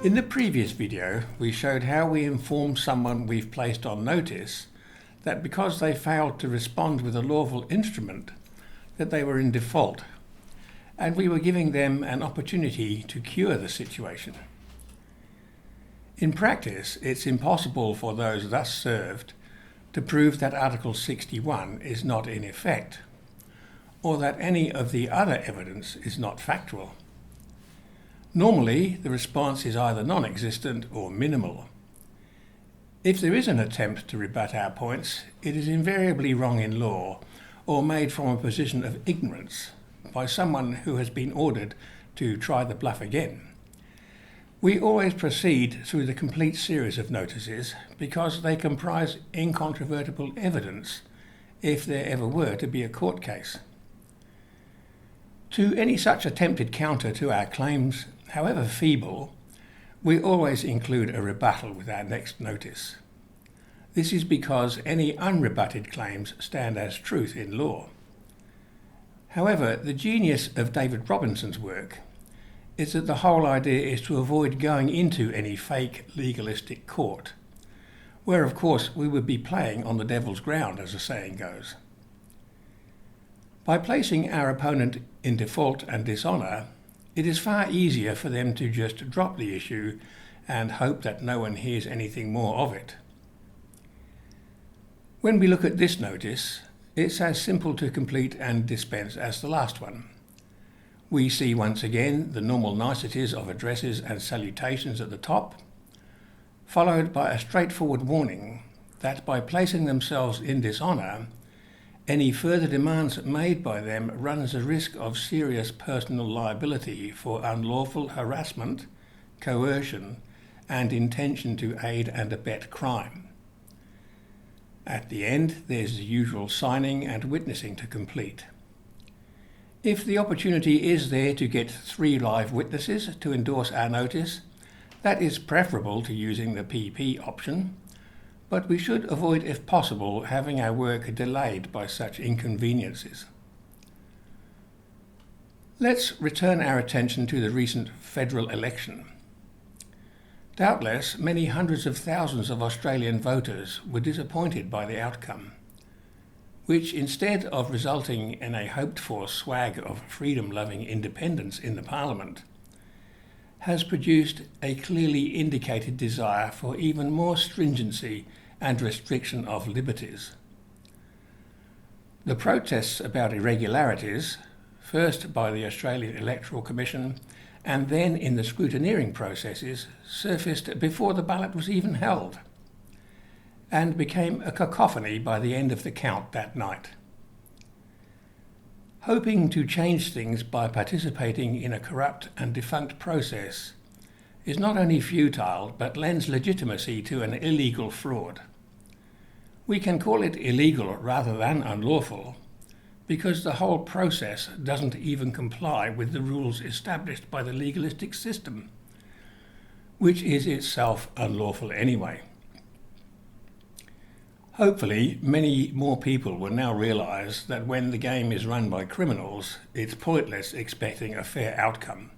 In the previous video, we showed how we inform someone we've placed on notice that because they failed to respond with a lawful instrument, that they were in default, and we were giving them an opportunity to cure the situation. In practice, it's impossible for those thus served to prove that Article 61 is not in effect, or that any of the other evidence is not factual. Normally, the response is either non-existent or minimal. If there is an attempt to rebut our points, it is invariably wrong in law or made from a position of ignorance by someone who has been ordered to try the bluff again. We always proceed through the complete series of notices because they comprise incontrovertible evidence if there ever were to be a court case. To any such attempted counter to our claims, however feeble, we always include a rebuttal with our next notice. This is because any unrebutted claims stand as truth in law. However, the genius of David Robinson's work is that the whole idea is to avoid going into any fake legalistic court, where of course we would be playing on the devil's ground, as the saying goes. By placing our opponent in default and dishonour, it is far easier for them to just drop the issue and hope that no one hears anything more of it. When we look at this notice, it's as simple to complete and dispense as the last one. We see once again the normal niceties of addresses and salutations at the top, followed by a straightforward warning that by placing themselves in dishonour, any further demands made by them runs a risk of serious personal liability for unlawful harassment, coercion, and intention to aid and abet crime. At the end, there's the usual signing and witnessing to complete. If the opportunity is there to get 3 live witnesses to endorse our notice, that is preferable to using the PP option, but we should avoid, if possible, having our work delayed by such inconveniences. Let's return our attention to the recent federal election. Doubtless, many hundreds of thousands of Australian voters were disappointed by the outcome, which instead of resulting in a hoped-for swag of freedom-loving independence in the Parliament, has produced a clearly indicated desire for even more stringency and restriction of liberties. The protests about irregularities, first by the Australian Electoral Commission and then in the scrutineering processes, surfaced before the ballot was even held and became a cacophony by the end of the count that night. Hoping to change things by participating in a corrupt and defunct process is not only futile but lends legitimacy to an illegal fraud. We can call it illegal rather than unlawful because the whole process doesn't even comply with the rules established by the legalistic system, which is itself unlawful anyway. Hopefully, many more people will now realise that when the game is run by criminals, it's pointless expecting a fair outcome.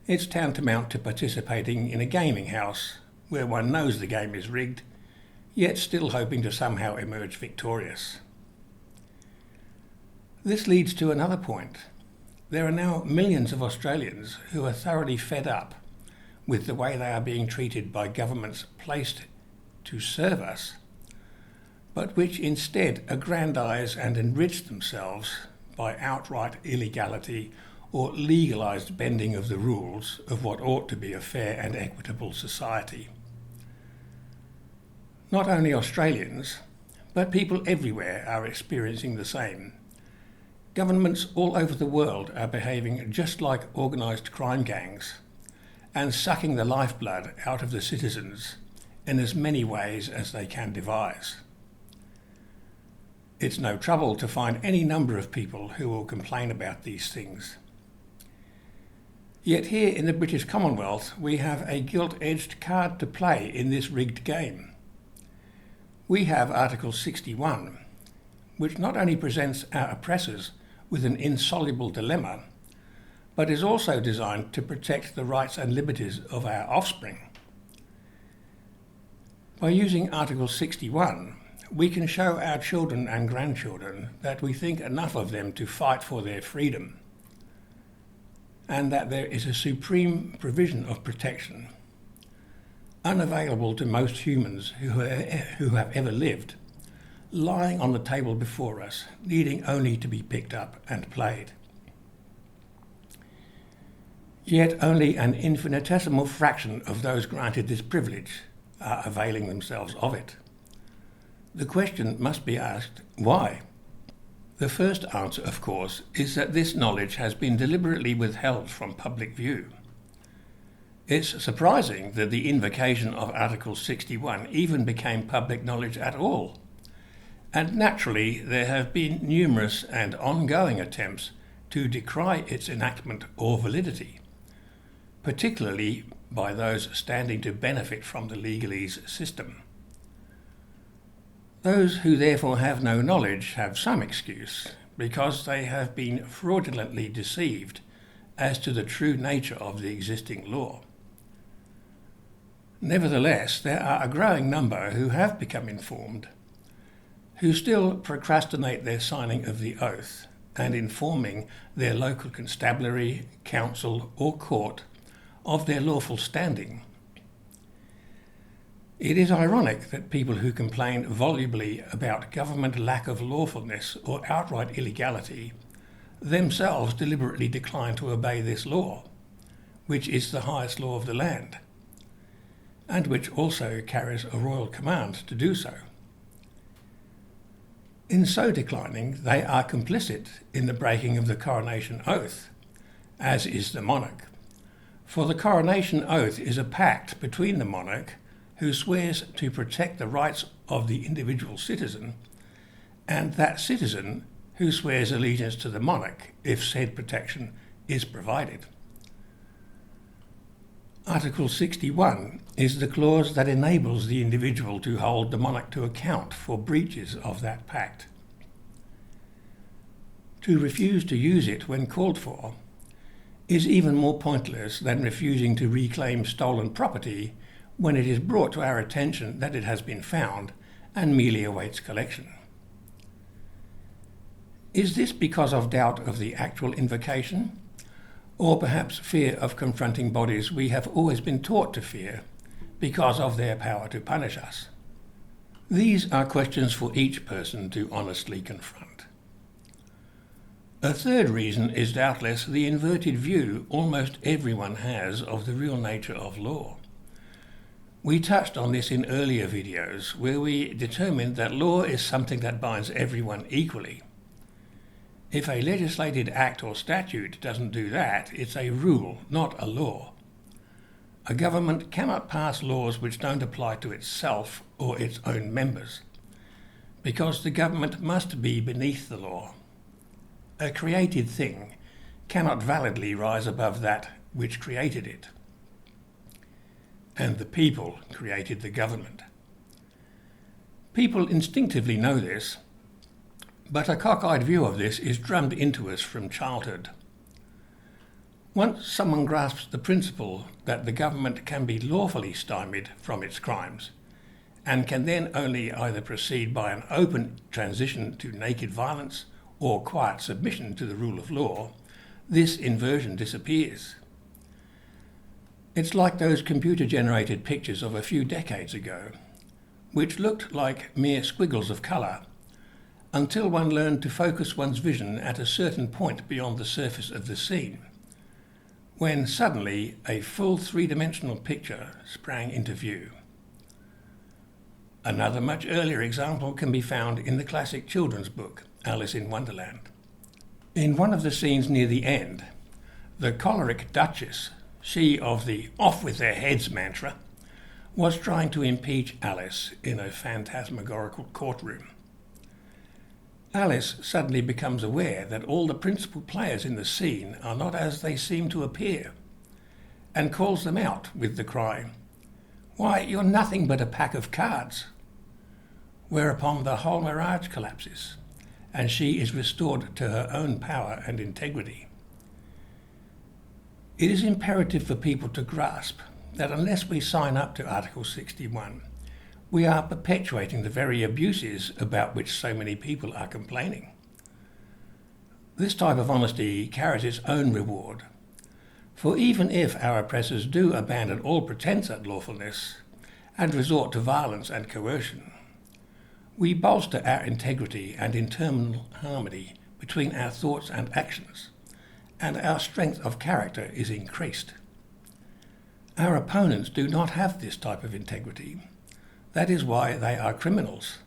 It's tantamount to participating in a gaming house where one knows the game is rigged, yet still hoping to somehow emerge victorious. This leads to another point. There are now millions of Australians who are thoroughly fed up with the way they are being treated by governments placed to serve us, but which instead aggrandise and enrich themselves by outright illegality or legalised bending of the rules of what ought to be a fair and equitable society. Not only Australians, but people everywhere are experiencing the same. Governments all over the world are behaving just like organised crime gangs and sucking the lifeblood out of the citizens in as many ways as they can devise. It's no trouble to find any number of people who will complain about these things. Yet here in the British Commonwealth, we have a gilt-edged card to play in this rigged game. We have Article 61, which not only presents our oppressors with an insoluble dilemma, but is also designed to protect the rights and liberties of our offspring. By using Article 61, we can show our children and grandchildren that we think enough of them to fight for their freedom, and that there is a supreme provision of protection, unavailable to most humans who have ever lived, lying on the table before us, needing only to be picked up and played. Yet only an infinitesimal fraction of those granted this privilege are availing themselves of it. The question must be asked, why? The first answer, of course, is that this knowledge has been deliberately withheld from public view. It's surprising that the invocation of Article 61 even became public knowledge at all. And naturally, there have been numerous and ongoing attempts to decry its enactment or validity, particularly by those standing to benefit from the legalese system. Those who therefore have no knowledge have some excuse, because they have been fraudulently deceived as to the true nature of the existing law. Nevertheless, there are a growing number who have become informed, who still procrastinate their signing of the oath and informing their local constabulary, council or court of their lawful standing. It is ironic that people who complain volubly about government lack of lawfulness or outright illegality themselves deliberately decline to obey this law, which is the highest law of the land, and which also carries a royal command to do so. In so declining, they are complicit in the breaking of the coronation oath, as is the monarch. For the coronation oath is a pact between the monarch, who swears to protect the rights of the individual citizen, and that citizen who swears allegiance to the monarch if said protection is provided. Article 61 is the clause that enables the individual to hold the monarch to account for breaches of that pact. To refuse to use it when called for is even more pointless than refusing to reclaim stolen property when it is brought to our attention that it has been found and merely awaits collection. Is this because of doubt of the actual invocation, or perhaps fear of confronting bodies we have always been taught to fear because of their power to punish us? These are questions for each person to honestly confront. A third reason is doubtless the inverted view almost everyone has of the real nature of law. We touched on this in earlier videos, where we determined that law is something that binds everyone equally. If a legislated act or statute doesn't do that, it's a rule, not a law. A government cannot pass laws which don't apply to itself or its own members, because the government must be beneath the law. A created thing cannot validly rise above that which created it. And the people created the government. People instinctively know this, but a cockeyed view of this is drummed into us from childhood. Once someone grasps the principle that the government can be lawfully stymied from its crimes, and can then only either proceed by an open transition to naked violence or quiet submission to the rule of law, this inversion disappears. It's like those computer-generated pictures of a few decades ago, which looked like mere squiggles of colour, until one learned to focus one's vision at a certain point beyond the surface of the scene, when suddenly a full three-dimensional picture sprang into view. Another much earlier example can be found in the classic children's book, Alice in Wonderland. In one of the scenes near the end, the choleric Duchess, she of the "off with their heads" mantra, was trying to impeach Alice in a phantasmagorical courtroom. Alice suddenly becomes aware that all the principal players in the scene are not as they seem to appear, and calls them out with the cry, "Why, you're nothing but a pack of cards," whereupon the whole mirage collapses, and she is restored to her own power and integrity. It is imperative for people to grasp that unless we sign up to Article 61, we are perpetuating the very abuses about which so many people are complaining. This type of honesty carries its own reward, for even if our oppressors do abandon all pretense at lawfulness and resort to violence and coercion, we bolster our integrity and internal harmony between our thoughts and actions, and our strength of character is increased. Our opponents do not have this type of integrity. That is why they are criminals.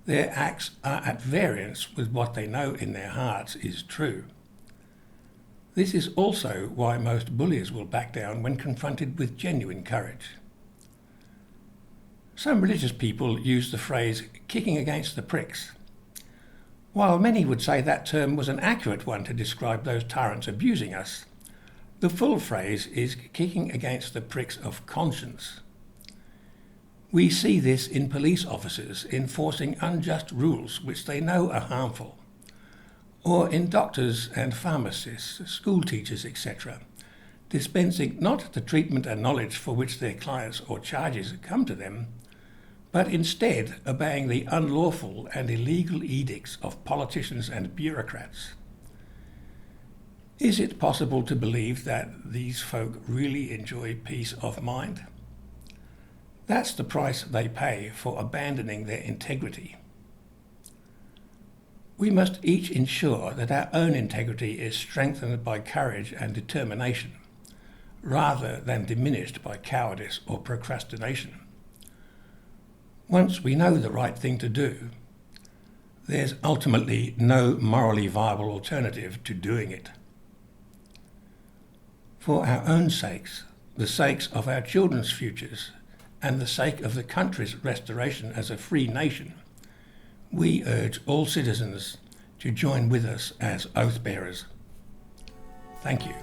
Their acts are at variance with what they know in their hearts is true. This is also why most bullies will back down when confronted with genuine courage. Some religious people use the phrase kicking against the pricks. While many would say that term was an accurate one to describe those tyrants abusing us, the full phrase is kicking against the pricks of conscience. We see this in police officers enforcing unjust rules which they know are harmful, or in doctors and pharmacists, school teachers, etc., dispensing not the treatment and knowledge for which their clients or charges come to them, but instead obeying the unlawful and illegal edicts of politicians and bureaucrats. Is it possible to believe that these folk really enjoy peace of mind? That's the price they pay for abandoning their integrity. We must each ensure that our own integrity is strengthened by courage and determination, rather than diminished by cowardice or procrastination. Once we know the right thing to do, there's ultimately no morally viable alternative to doing it. For our own sakes, the sakes of our children's futures, and the sake of the country's restoration as a free nation, we urge all citizens to join with us as oath bearers. Thank you.